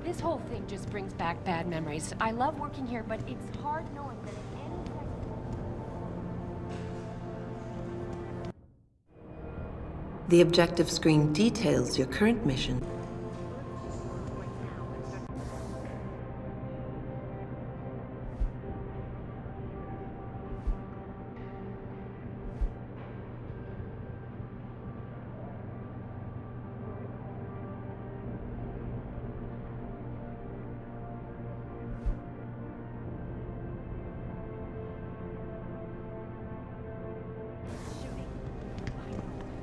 This whole thing just brings back bad memories. I love working here, but it's hard knowing that at any second... The objective screen details your current mission.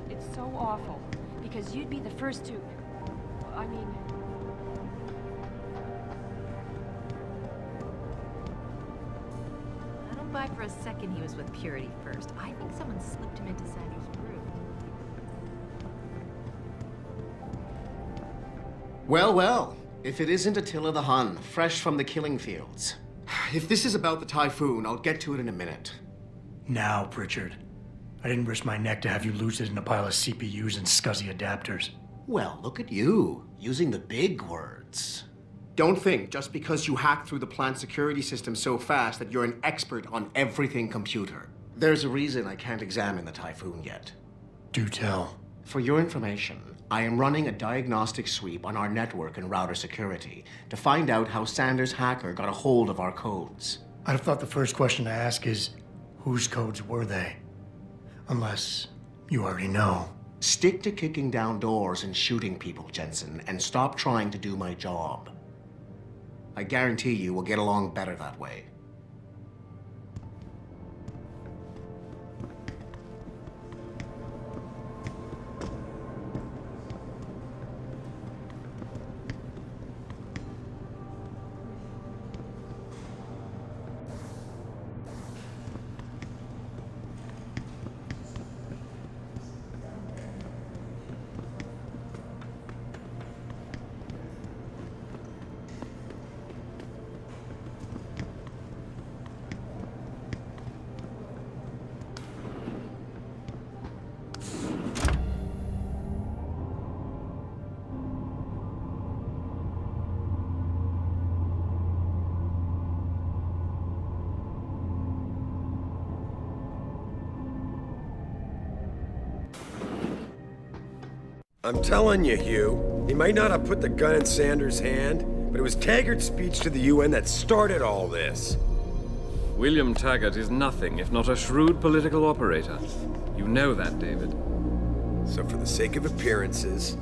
It's so awful, because you'd be the first to... I mean... I don't buy for a second he was with Purity first. I think someone slipped him into Sanders' groove. Well, well. If it isn't Attila the Hun, fresh from the killing fields. If this is about the typhoon, I'll get to it in a minute. Now, Pritchard. I didn't risk my neck to have you lose it in a pile of CPUs and scuzzy adapters. Well, look at you, using the big words. Don't think just because you hacked through the plant security system so fast that you're an expert on everything computer. There's a reason I can't examine the typhoon yet. Do tell. For your information, I am running a diagnostic sweep on our network and router security to find out how Sanders' hacker got a hold of our codes. I'd have thought the first question to ask is, whose codes were they? Unless you already know. Stick to kicking down doors and shooting people, Jensen, and stop trying to do my job. I guarantee you we'll get along better that way. I'm telling you, Hugh, he might not have put the gun in Sanders' hand, but it was Taggart's speech to the UN that started all this. William Taggart is nothing if not a shrewd political operator. You know that, David. So for the sake of appearances,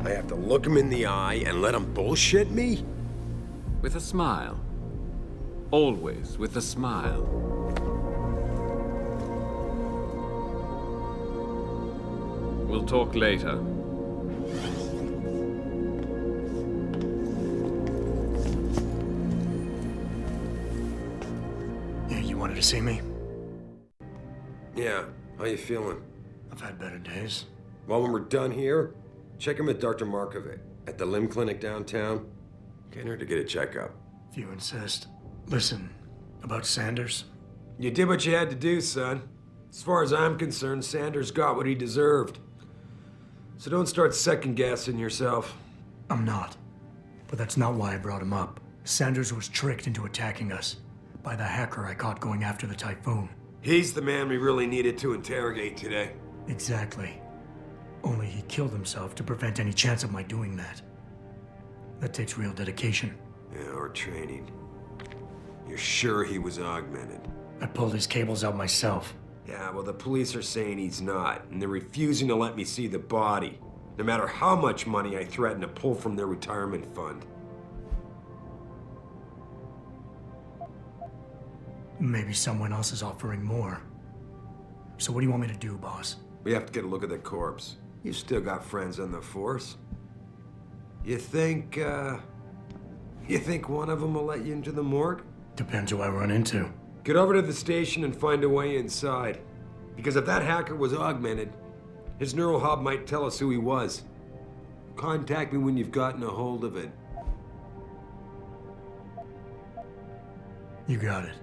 I have to look him in the eye and let him bullshit me? With a smile. Always with a smile. We'll talk later. You wanted to see me? Yeah, how you feeling? I've had better days. Well, when we're done here, check him with Dr. Markovic at the limb clinic downtown. Get her to get a checkup. If you insist. Listen, about Sanders? You did what you had to do, son. As far as I'm concerned, Sanders got what he deserved. So don't start second-guessing yourself. I'm not. But that's not why I brought him up. Sanders was tricked into attacking us by the hacker I caught going after the typhoon. He's the man we really needed to interrogate today. Exactly. Only he killed himself to prevent any chance of my doing that. That takes real dedication. Yeah, or training. You're sure he was augmented? I pulled his cables out myself. Yeah, well, the police are saying he's not, and they're refusing to let me see the body, no matter how much money I threaten to pull from their retirement fund. Maybe someone else is offering more. So what do you want me to do, boss? We have to get a look at the corpse. You've still got friends on the force. You think one of them will let you into the morgue? Depends who I run into. Get over to the station and find a way inside. Because if that hacker was augmented, his neural hub might tell us who he was. Contact me when you've gotten a hold of it. You got it.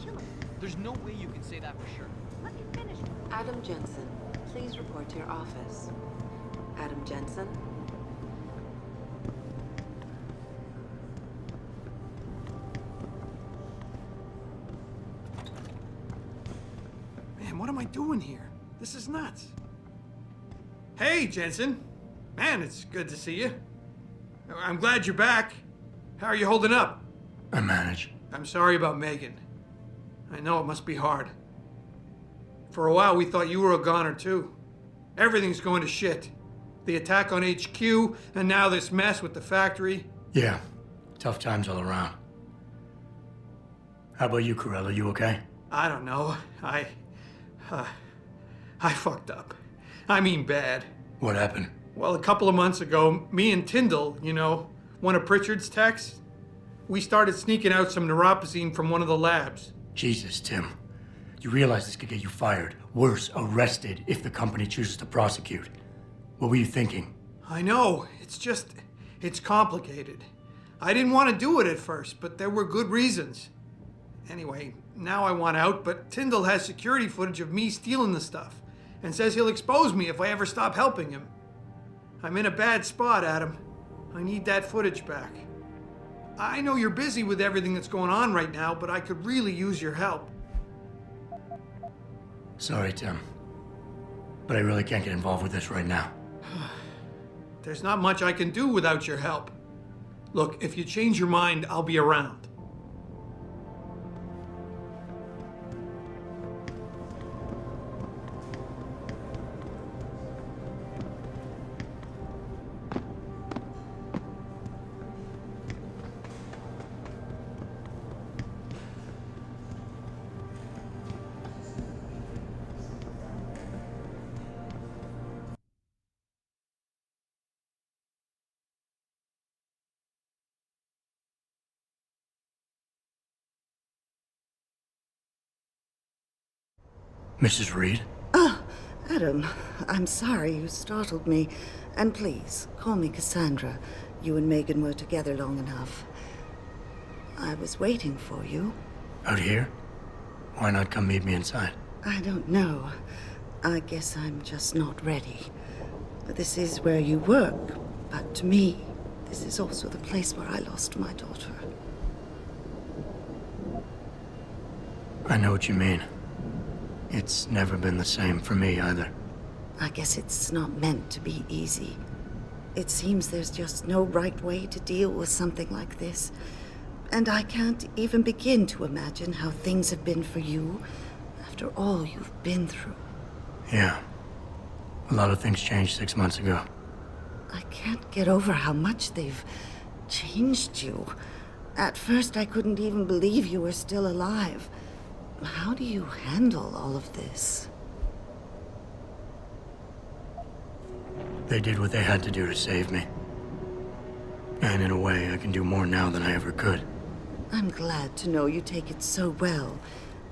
kill him. There's no way you can say that for sure. Let me finish. Adam Jensen, please report to your office. Adam Jensen? Man, what am I doing here? This is nuts. Hey, Jensen. Man, it's good to see you. I'm glad you're back. How are you holding up? I manage. I'm sorry about Megan. I know it must be hard. For a while, we thought you were a goner, too. Everything's going to shit. The attack on HQ, and now this mess with the factory. Yeah, tough times all around. How about you, Corella? You okay? I don't know. I fucked up. I mean bad. What happened? Well, a couple of months ago, me and Tyndall, you know, one of Pritchard's techs, we started sneaking out some neuropozyne from one of the labs. Jesus, Tim. You realize this could get you fired. Worse, arrested if the company chooses to prosecute. What were you thinking? I know. It's complicated. I didn't want to do it at first, but there were good reasons. Anyway, now I want out, but Tyndall has security footage of me stealing the stuff and says he'll expose me if I ever stop helping him. I'm in a bad spot, Adam. I need that footage back. I know you're busy with everything that's going on right now, but I could really use your help. Sorry, Tim. But I really can't get involved with this right now. There's not much I can do without your help. Look, if you change your mind, I'll be around. Mrs. Reed? Adam, I'm sorry you startled me. And please, call me Cassandra. You and Megan were together long enough. I was waiting for you. Out here? Why not come meet me inside? I don't know. I guess I'm just not ready. This is where you work, but to me, this is also the place where I lost my daughter. I know what you mean. It's never been the same for me either. I guess it's not meant to be easy. It seems there's just no right way to deal with something like this. And I can't even begin to imagine how things have been for you after all you've been through. Yeah. A lot of things changed 6 months ago. I can't get over how much they've changed you. At first, I couldn't even believe you were still alive. How do you handle all of this? They did what they had to do to save me. And in a way, I can do more now than I ever could. I'm glad to know you take it so well.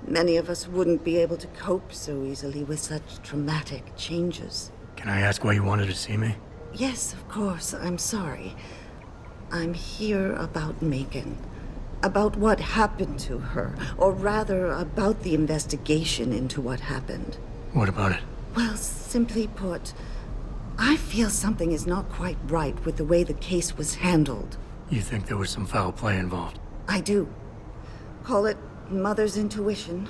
Many of us wouldn't be able to cope so easily with such traumatic changes. Can I ask why you wanted to see me? Yes, of course. I'm sorry. I'm here about Megan. About what happened to her. Or rather, about the investigation into what happened. What about it? Well, simply put, I feel something is not quite right with the way the case was handled. You think there was some foul play involved? I do. Call it mother's intuition.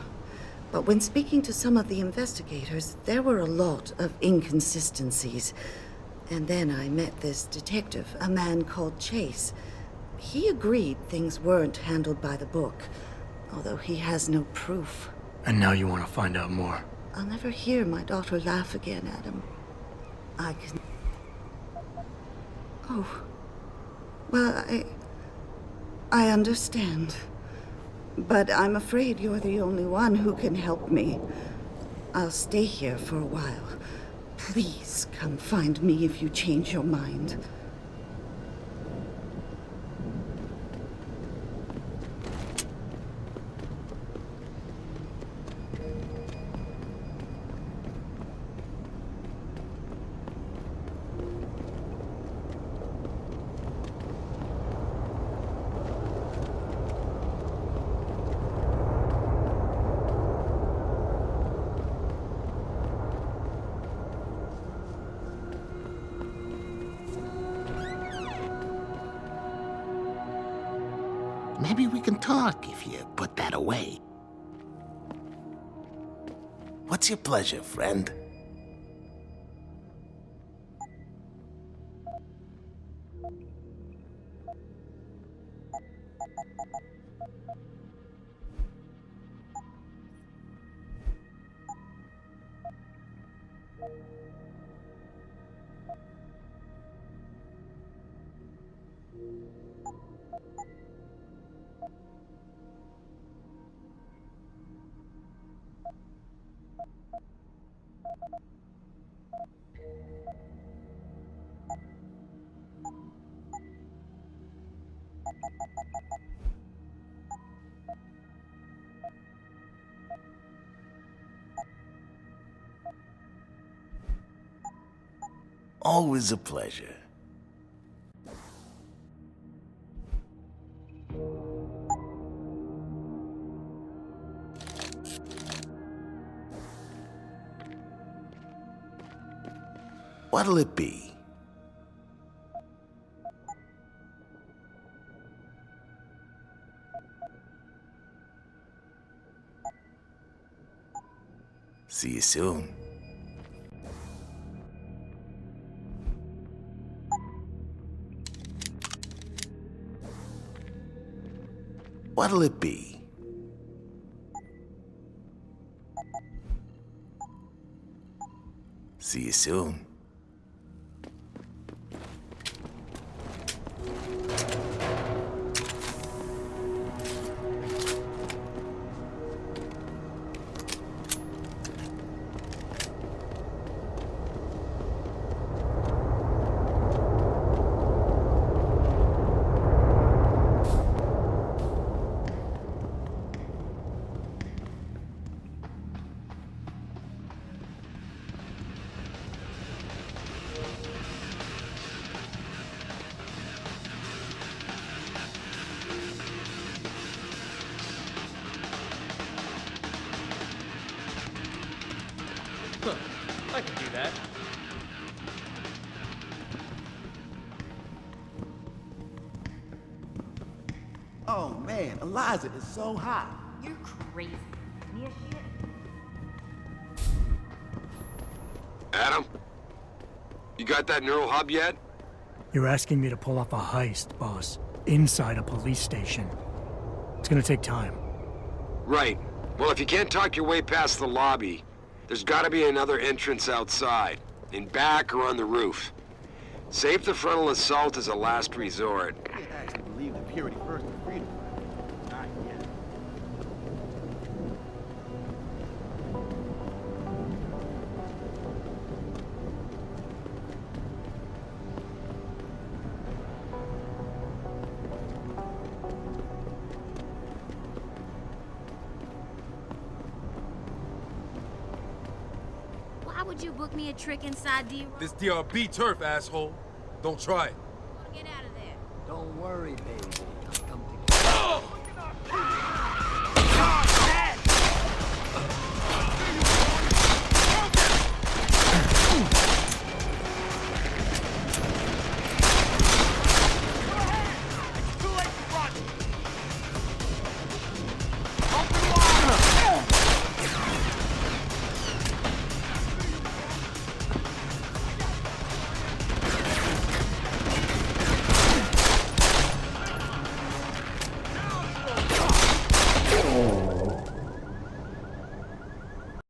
But when speaking to some of the investigators, there were a lot of inconsistencies. And then I met this detective, a man called Chase. He agreed things weren't handled by the book, although he has no proof. And now you want to find out more? I'll never hear my daughter laugh again, Adam. I can... Oh. Well, I understand. But I'm afraid you're the only one who can help me. I'll stay here for a while. Please come find me if you change your mind. Maybe we can talk if you put that away. What's your pleasure, friend? Always a pleasure. What'll it be? See you soon. What'll it be? See you soon. I can do that. Oh man, Eliza is so hot. You're crazy. Mia shit. Adam? You got that neural hub yet? You're asking me to pull off a heist, boss, inside a police station. It's gonna take time. Right. Well, if you can't talk your way past the lobby, there's gotta be another entrance outside, in back or on the roof. Save the frontal assault as a last resort. I can't actually believe that purity first and freedom. Not yet. Why would you book me a trick inside D? This DRB turf, asshole. Don't try it. Get out of there. Don't worry, baby.